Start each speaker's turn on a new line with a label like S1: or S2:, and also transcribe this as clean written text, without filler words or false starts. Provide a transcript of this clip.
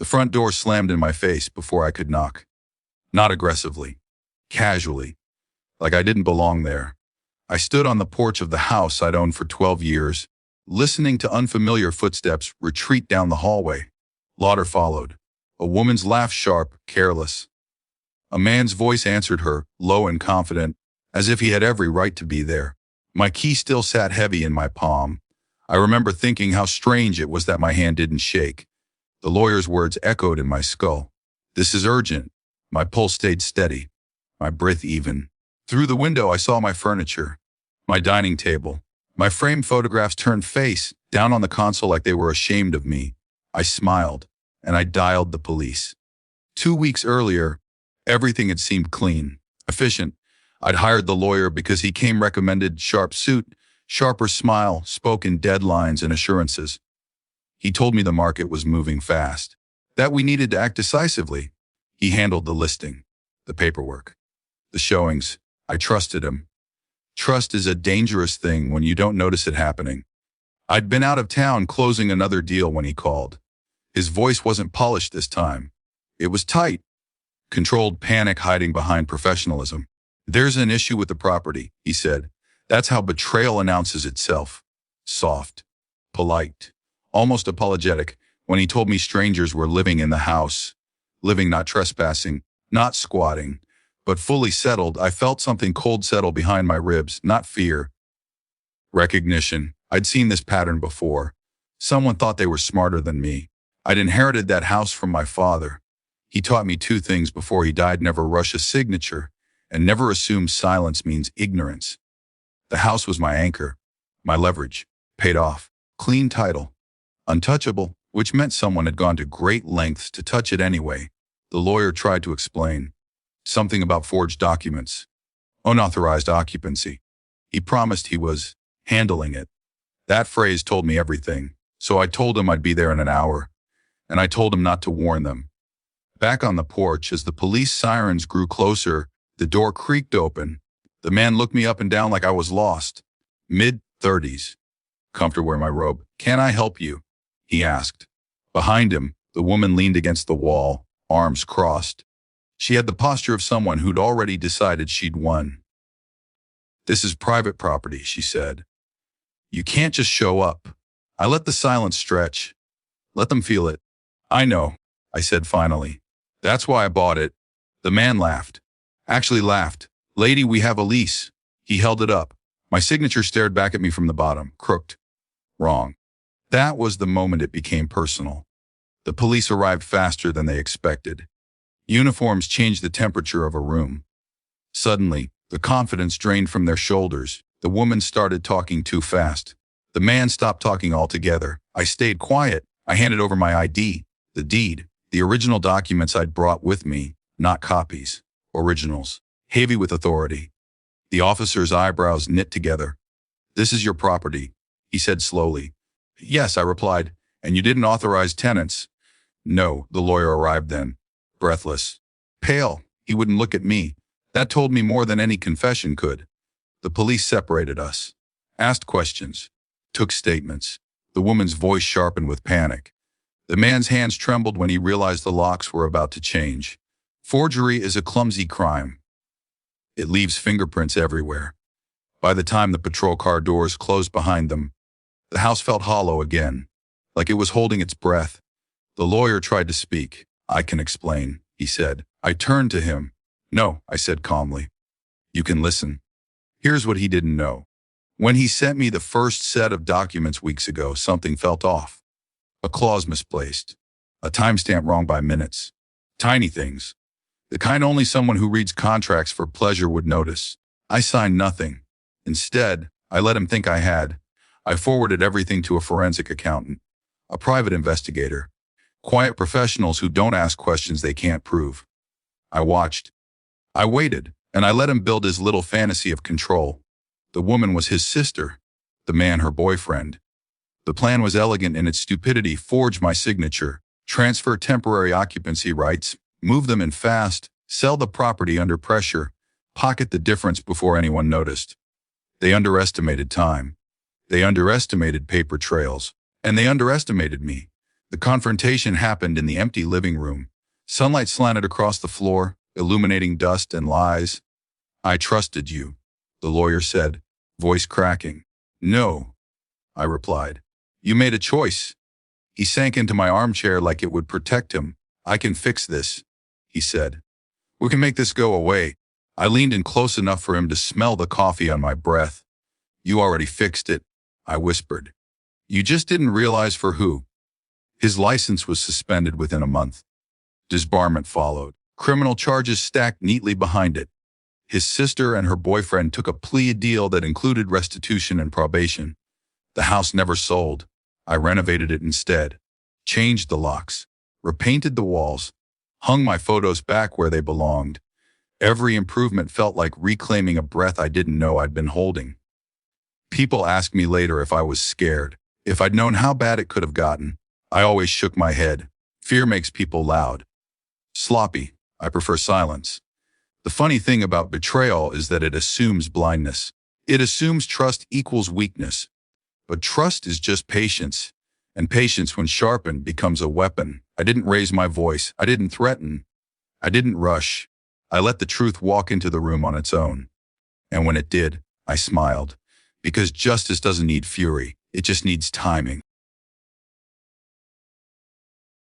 S1: The front door slammed in my face before I could knock. Not aggressively. Casually. Like I didn't belong there. I stood on the porch of the house I'd owned for 12 years, listening to unfamiliar footsteps retreat down the hallway. Lauder followed. A woman's laugh, sharp, careless. A man's voice answered her, low and confident, as if he had every right to be there. My key still sat heavy in my palm. I remember thinking how strange it was that my hand didn't shake. The lawyer's words echoed in my skull. This is urgent. My pulse stayed steady, my breath even. Through the window I saw my furniture, my dining table. My framed photographs turned face down on the console like they were ashamed of me. I smiled, and I dialed the police. 2 weeks earlier, everything had seemed clean, efficient. I'd hired the lawyer because he came recommended, sharp suit, sharper smile, spoken deadlines and assurances. He told me the market was moving fast, that we needed to act decisively. He handled the listing, the paperwork, the showings. I trusted him. Trust is a dangerous thing when you don't notice it happening. I'd been out of town closing another deal when he called. His voice wasn't polished this time. It was tight, controlled panic hiding behind professionalism. There's an issue with the property, he said. That's how betrayal announces itself. Soft, polite, almost apologetic, when he told me strangers were living in the house. Living, not trespassing, not squatting, but fully settled. I felt something cold settle behind my ribs, not fear. Recognition. I'd seen this pattern before. Someone thought they were smarter than me. I'd inherited that house from my father. He taught me 2 things before he died: never rush a signature, and never assume silence means ignorance. The house was my anchor, my leverage, paid off, clean title, untouchable, which meant someone had gone to great lengths to touch it anyway. The lawyer tried to explain. Something about forged documents, unauthorized occupancy. He promised he was handling it. That phrase told me everything, so I told him I'd be there in an hour, and I told him not to warn them. Back on the porch, as the police sirens grew closer, the door creaked open. The man looked me up and down like I was lost. Mid-30s. Comfortable wear my robe. Can I help you? He asked. Behind him, the woman leaned against the wall, arms crossed. She had the posture of someone who'd already decided she'd won. This is private property, she said. You can't just show up. I let the silence stretch. Let them feel it. I know, I said finally. That's why I bought it. The man laughed. Actually laughed. Lady, we have a lease. He held it up. My signature stared back at me from the bottom, crooked. Wrong. That was the moment it became personal. The police arrived faster than they expected. Uniforms changed the temperature of a room. Suddenly, the confidence drained from their shoulders. The woman started talking too fast. The man stopped talking altogether. I stayed quiet. I handed over my ID, the deed, the original documents I'd brought with me, not copies, originals, heavy with authority. The officer's eyebrows knit together. This is your property, he said slowly. Yes, I replied. And you didn't authorize tenants? No, the lawyer arrived then, breathless. Pale, he wouldn't look at me. That told me more than any confession could. The police separated us, asked questions, took statements. The woman's voice sharpened with panic. The man's hands trembled when he realized the locks were about to change. Forgery is a clumsy crime. It leaves fingerprints everywhere. By the time the patrol car doors closed behind them, the house felt hollow again, like it was holding its breath. The lawyer tried to speak. I can explain, he said. I turned to him. No, I said calmly. You can listen. Here's what he didn't know. When he sent me the first set of documents weeks ago, something felt off. A clause misplaced. A timestamp wrong by minutes. Tiny things. The kind only someone who reads contracts for pleasure would notice. I signed nothing. Instead, I let him think I had. I forwarded everything to a forensic accountant, a private investigator, quiet professionals who don't ask questions they can't prove. I watched. I waited, and I let him build his little fantasy of control. The woman was his sister, the man her boyfriend. The plan was elegant in its stupidity: forge my signature, transfer temporary occupancy rights, move them in fast, sell the property under pressure, pocket the difference before anyone noticed. They underestimated time. They underestimated paper trails. And they underestimated me. The confrontation happened in the empty living room. Sunlight slanted across the floor, illuminating dust and lies. "I trusted you," the lawyer said, voice cracking. "No," I replied. "You made a choice." He sank into my armchair like it would protect him. "I can fix this," he said. "We can make this go away." I leaned in close enough for him to smell the coffee on my breath. "You already fixed it," I whispered. "You just didn't realize for who." His license was suspended within a month. Disbarment followed. Criminal charges stacked neatly behind it. His sister and her boyfriend took a plea deal that included restitution and probation. The house never sold. I renovated it instead, changed the locks, repainted the walls, hung my photos back where they belonged. Every improvement felt like reclaiming a breath I didn't know I'd been holding. People asked me later if I was scared, if I'd known how bad it could have gotten. I always shook my head. Fear makes people loud. Sloppy. I prefer silence. The funny thing about betrayal is that it assumes blindness. It assumes trust equals weakness. But trust is just patience. And patience, when sharpened, becomes a weapon. I didn't raise my voice. I didn't threaten. I didn't rush. I let the truth walk into the room on its own. And when it did, I smiled. Because justice doesn't need fury. It just needs timing.